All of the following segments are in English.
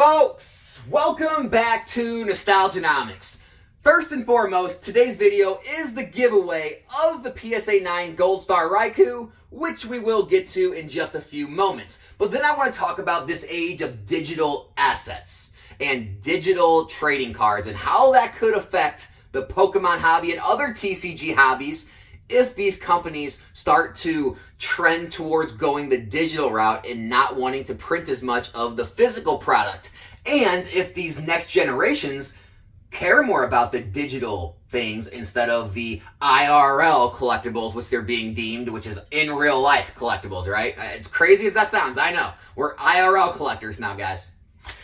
Folks, welcome back to Nostalgianomics. First and foremost, today's video is the giveaway of the PSA 9 Gold Star Raikou, which we will get to in just a few moments. But then I want to talk about this age of digital assets and digital trading cards and how that could affect the Pokemon hobby and other TCG hobbies if these companies start to trend towards going the digital route and not wanting to print as much of the physical product. And if these next generations care more about the digital things instead of the IRL collectibles, which they're being deemed, which is in real life collectibles, right? It's crazy as that sounds, I know. We're IRL collectors now, guys.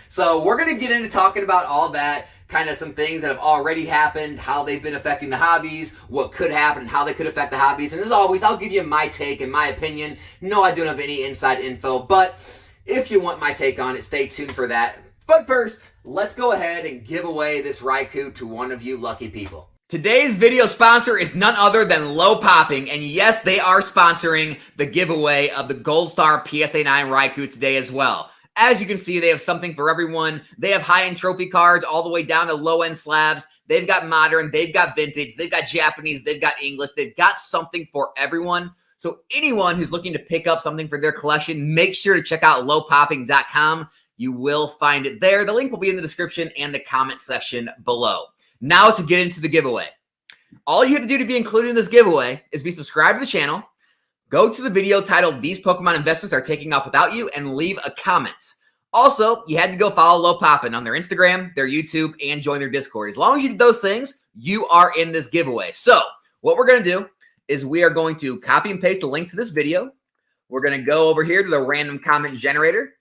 So we're going to get into talking about all that, kind of some things that have already happened, how they've been affecting the hobbies, what could happen, and how they could affect the hobbies. And as always, I'll give you my take and my opinion. No, I don't have any inside info, but if you want my take on it, stay tuned for that. But first, let's go ahead and give away this Raikou to one of you lucky people. Today's video sponsor is none other than Low Popping, and yes, they are sponsoring the giveaway of the Gold Star PSA 9 Raikou today as well. As you can see, they have something for everyone. They have high-end trophy cards all the way down to low-end slabs. They've got modern, they've got vintage, they've got Japanese, they've got English. They've got something for everyone. So anyone who's looking to pick up something for their collection, make sure to check out lowpopping.com. You will find it there. The link will be in the description and the comment section below. Now to get into the giveaway. All you have to do to be included in this giveaway is be subscribed to the channel, go to the video titled "These Pokemon Investments Are Taking Off Without You," and leave a comment. Also, you had to go follow Low Poppin' on their Instagram, their YouTube, and join their Discord. As long as you did those things, you are in this giveaway. So what we're going to do is we are going to copy and paste a link to this video. We're going to go over here to the random comment generator,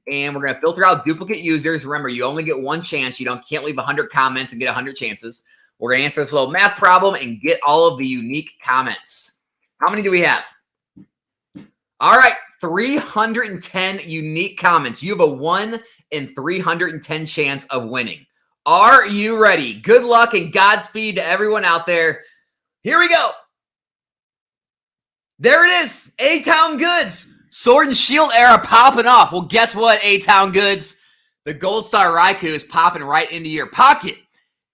and we're going to filter out duplicate users. Remember, you only get one chance. You can't leave 100 comments and get 100 chances. We're going to answer this little math problem and get all of the unique comments. How many do we have? All right, 310 unique comments. You have a 1 in 310 chance of winning. Are you ready? Good luck and Godspeed to everyone out there. Here we go. There it is. A-Town Goods. Sword and Shield era popping off. Well, guess what, A-Town Goods? The Gold Star Raikou is popping right into your pocket.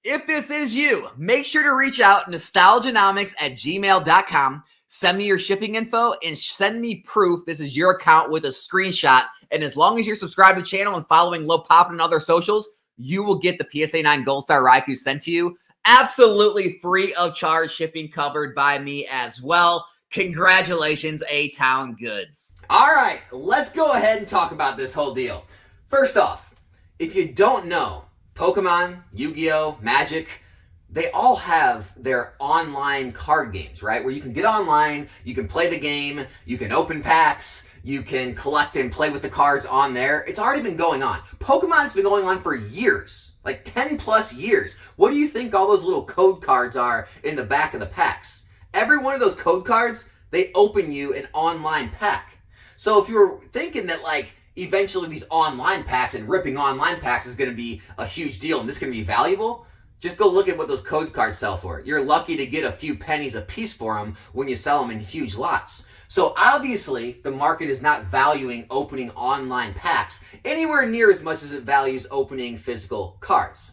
If this is you, make sure to reach out nostalgianomics@gmail.com. Send me your shipping info and send me proof this is your account with a screenshot. And as long as you're subscribed to the channel and following Low Poppin' and other socials, you will get the PSA 9 Gold Star Raikou sent to you. Absolutely free of charge, shipping covered by me as well. Congratulations, A-Town Goods. All right, let's go ahead and talk about this whole deal. First off, if you don't know, Pokemon, Yu-Gi-Oh!, Magic, they all have their online card games, right? Where you can get online, you can play the game, you can open packs, you can collect and play with the cards on there. It's already been going on. Pokemon has been going on for years, like 10 plus years. What do you think all those little code cards are in the back of the packs? Every one of those code cards, they open you an online pack. So if you're thinking that like eventually these online packs and ripping online packs is going to be a huge deal and this is going to be valuable, just go look at what those code cards sell for. You're lucky to get a few pennies a piece for them when you sell them in huge lots. So obviously, the market is not valuing opening online packs anywhere near as much as it values opening physical cards.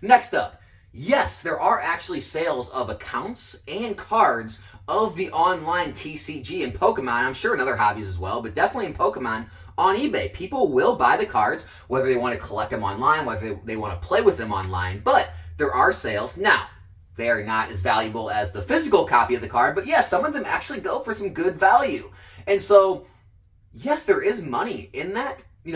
Next up, yes, there are actually sales of accounts and cards of the online TCG and Pokemon. I'm sure in other hobbies as well, but definitely in Pokemon on eBay. People will buy the cards, whether they want to collect them online, whether they want to play with them online, but there are sales. Now, they are not as valuable as the physical copy of the card, but yes, some of them actually go for some good value. And so, yes, there is money in that. It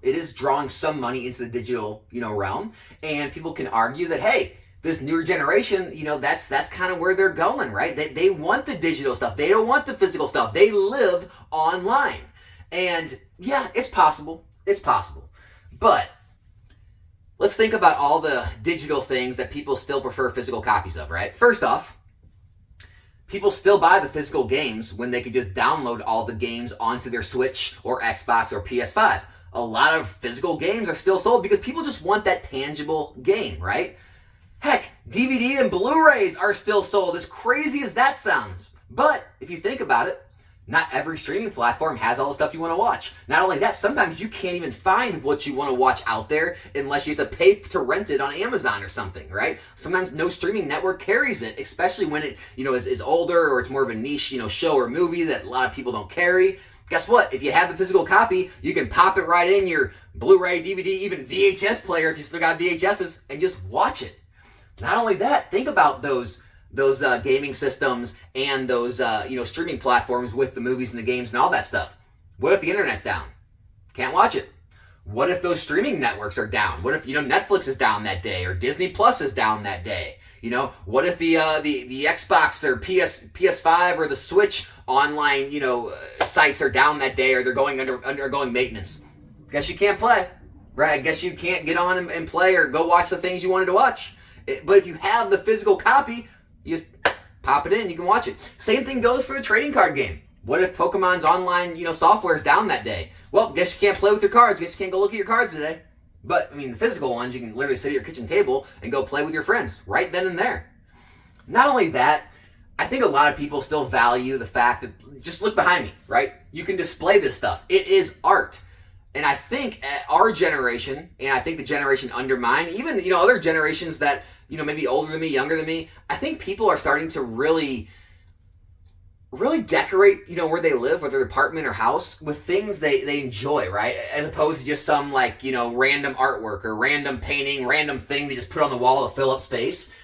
is drawing some money into the digital, realm. And people can argue that, hey, this newer generation, that's kind of where they're going, right? They want the digital stuff. They don't want the physical stuff. They live online. And yeah, it's possible. It's possible. But let's think about all the digital things that people still prefer physical copies of, right? First off, people still buy the physical games when they could just download all the games onto their Switch or Xbox or PS5. A lot of physical games are still sold because people just want that tangible game, right? Heck, DVD and Blu-rays are still sold, as crazy as that sounds. But if you think about it, Not every streaming platform has all the stuff you want to watch. Not only that, sometimes you can't even find what you want to watch out there unless you have to pay to rent it on Amazon or something, right? Sometimes no streaming network carries it, especially when it, is older or it's more of a niche, show or movie that a lot of people don't carry. Guess what? If you have the physical copy, you can pop it right in your Blu-ray, DVD, even VHS player if you still got VHSs, and just watch it. Not only that, think about those gaming systems and those streaming platforms with the movies and the games and all that stuff. What if the internet's down? Can't watch it. What if those streaming networks are down? What if Netflix is down that day or Disney Plus is down that day? What if the Xbox or PS5 or the Switch online sites are down that day or they're undergoing maintenance? Guess you can't play, right? I guess you can't get on and play or go watch the things you wanted to watch. But if you have the physical copy, you just pop it in, you can watch it. Same thing goes for the trading card game. What if Pokemon's online, software is down that day? Well, guess you can't play with your cards. Guess you can't go look at your cards today. But, the physical ones, you can literally sit at your kitchen table and go play with your friends right then and there. Not only that, I think a lot of people still value the fact that, just look behind me, right? You can display this stuff. It is art. And I think at our generation, and I think the generation under mine, even, other generations that, maybe older than me, younger than me, I think people are starting to really decorate, where they live, whether apartment or house, with things they enjoy, right? As opposed to just some random artwork or random painting, random thing they just put on the wall to fill up space.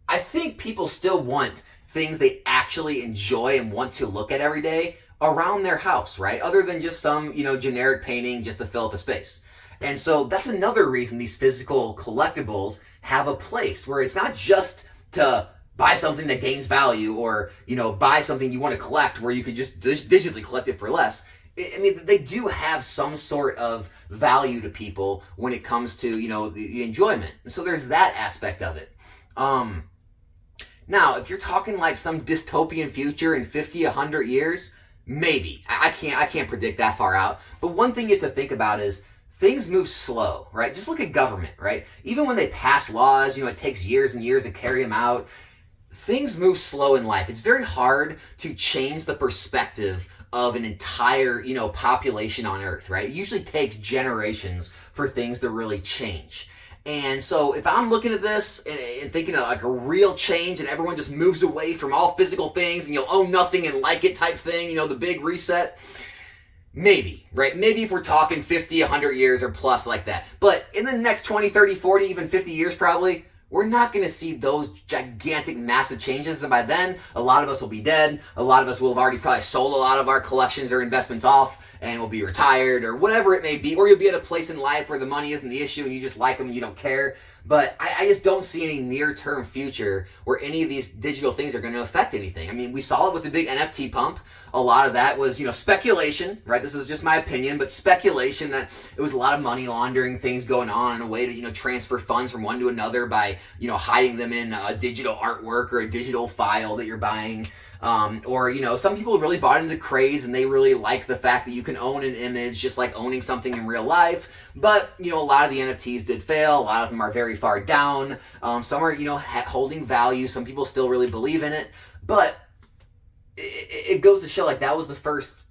I think people still want things they actually enjoy and want to look at every day around their house, right? Other than just some, generic painting just to fill up a space. And so that's another reason these physical collectibles have a place where it's not just to buy something that gains value or, buy something you want to collect where you could just digitally collect it for less. They do have some sort of value to people when it comes to, the enjoyment. And so there's that aspect of it. Now, if you're talking like some dystopian future in 50, 100 years, maybe. I can't predict that far out. But one thing you have to think about is things move slow, right? Just look at government, right? Even when they pass laws, it takes years and years to carry them out. Things move slow in life. It's very hard to change the perspective of an entire, population on Earth, right? It usually takes generations for things to really change. And so if I'm looking at this and thinking of like a real change and everyone just moves away from all physical things and you'll own nothing and like it type thing, the big reset, maybe, right? Maybe if we're talking 50, 100 years or plus like that. But in the next 20, 30, 40, even 50 years probably, we're not going to see those gigantic, massive changes. And by then, a lot of us will be dead. A lot of us will have already probably sold a lot of our collections or investments off and will be retired or whatever it may be. Or you'll be at a place in life where the money isn't the issue and you just like them and you don't care. But I just don't see any near-term future where any of these digital things are going to affect anything. We saw it with the big NFT pump. A lot of that was, speculation, right? This is just my opinion, but speculation that it was a lot of money laundering things going on in a way to, transfer funds from one to another by, hiding them in a digital artwork or a digital file that you're buying. Or some people really bought into the craze and they really like the fact that you can own an image just like owning something in real life. But, a lot of the NFTs did fail. A lot of them are very far down. Some are, holding value. Some people still really believe in it. But it goes to show that was the first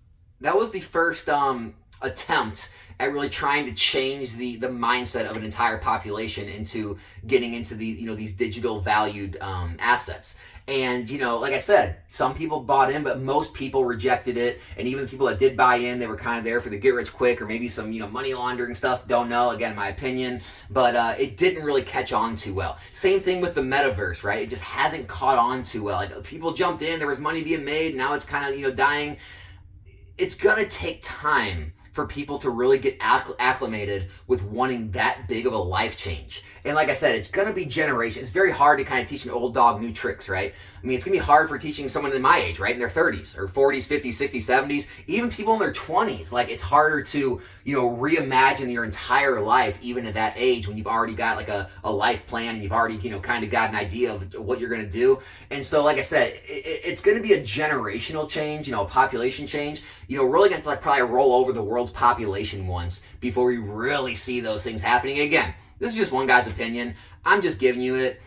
attempt at really trying to change the mindset of an entire population into getting into these digital valued assets. And, like I said, some people bought in, but most people rejected it. And even the people that did buy in, they were kind of there for the get rich quick or maybe some, money laundering stuff. Don't know. Again, my opinion. But it didn't really catch on too well. Same thing with the metaverse, right? It just hasn't caught on too well. People jumped in, there was money being made. Now it's kind of, dying. It's going to take time for people to really get acclimated with wanting that big of a life change. And like I said, it's going to be generations. It's very hard to kind of teach an old dog new tricks, right? It's going to be hard for teaching someone in my age, right? In their 30s or 40s, 50s, 60s, 70s, even people in their 20s. It's harder to, reimagine your entire life, even at that age when you've already got a life plan and you've already, kind of got an idea of what you're going to do. And so, like I said, it's going to be a generational change, a population change. We're really going to probably roll over the world's population once before we really see those things happening again. This is just one guy's opinion. I'm just giving you it.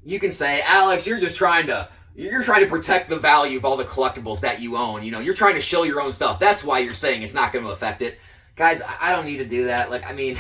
You can say, Alex, you're just trying to you're trying to protect the value of all the collectibles that you own. You're trying to show your own stuff. That's why you're saying it's not going to affect it. Guys, I don't need to do that. Like, I mean,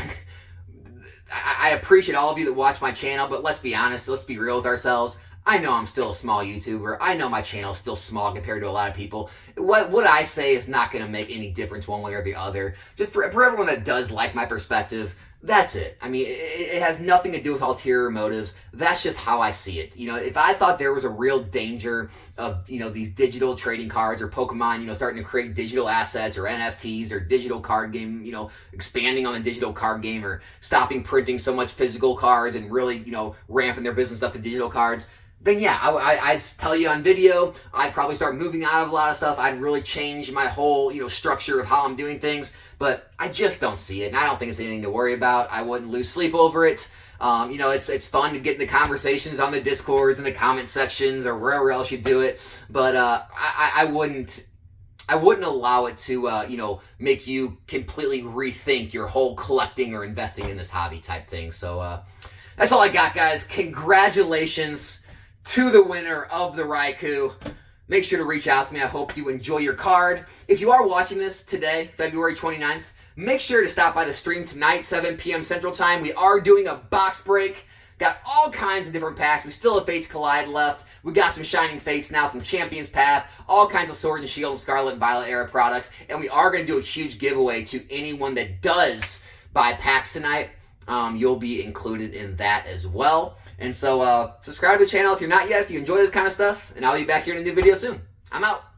I appreciate all of you that watch my channel, but let's be honest, let's be real with ourselves. I know I'm still a small YouTuber. I know my channel is still small compared to a lot of people. What I say is not going to make any difference one way or the other. Just for everyone that does like my perspective, that's it. I mean, it has nothing to do with ulterior motives. That's just how I see it. If I thought there was a real danger of, these digital trading cards or Pokemon, starting to create digital assets or NFTs or digital card game, expanding on the digital card game or stopping printing so much physical cards and really, ramping their business up to digital cards, then yeah, I'd tell you on video, I'd probably start moving out of a lot of stuff. I'd really change my whole, structure of how I'm doing things. But I just don't see it, and I don't think it's anything to worry about. I wouldn't lose sleep over it. It's fun to get in the conversations on the Discords and the comment sections or wherever else you do it. But I wouldn't allow it to, make you completely rethink your whole collecting or investing in this hobby type thing. So that's all I got, guys. Congratulations to the winner of the Raikou. Make sure to reach out to me. I hope you enjoy your card. If you are watching this today, February 29th, make sure to stop by the stream tonight, 7 p.m. Central Time. We are doing a box break. Got all kinds of different packs. We still have Fates Collide left. We got some Shining Fates now, some Champions Path, all kinds of Sword and Shield, Scarlet and Violet era products. And we are going to do a huge giveaway to anyone that does buy packs tonight. You'll be included in that as well. And so subscribe to the channel if you're not yet, if you enjoy this kind of stuff. And I'll be back here in a new video soon. I'm out.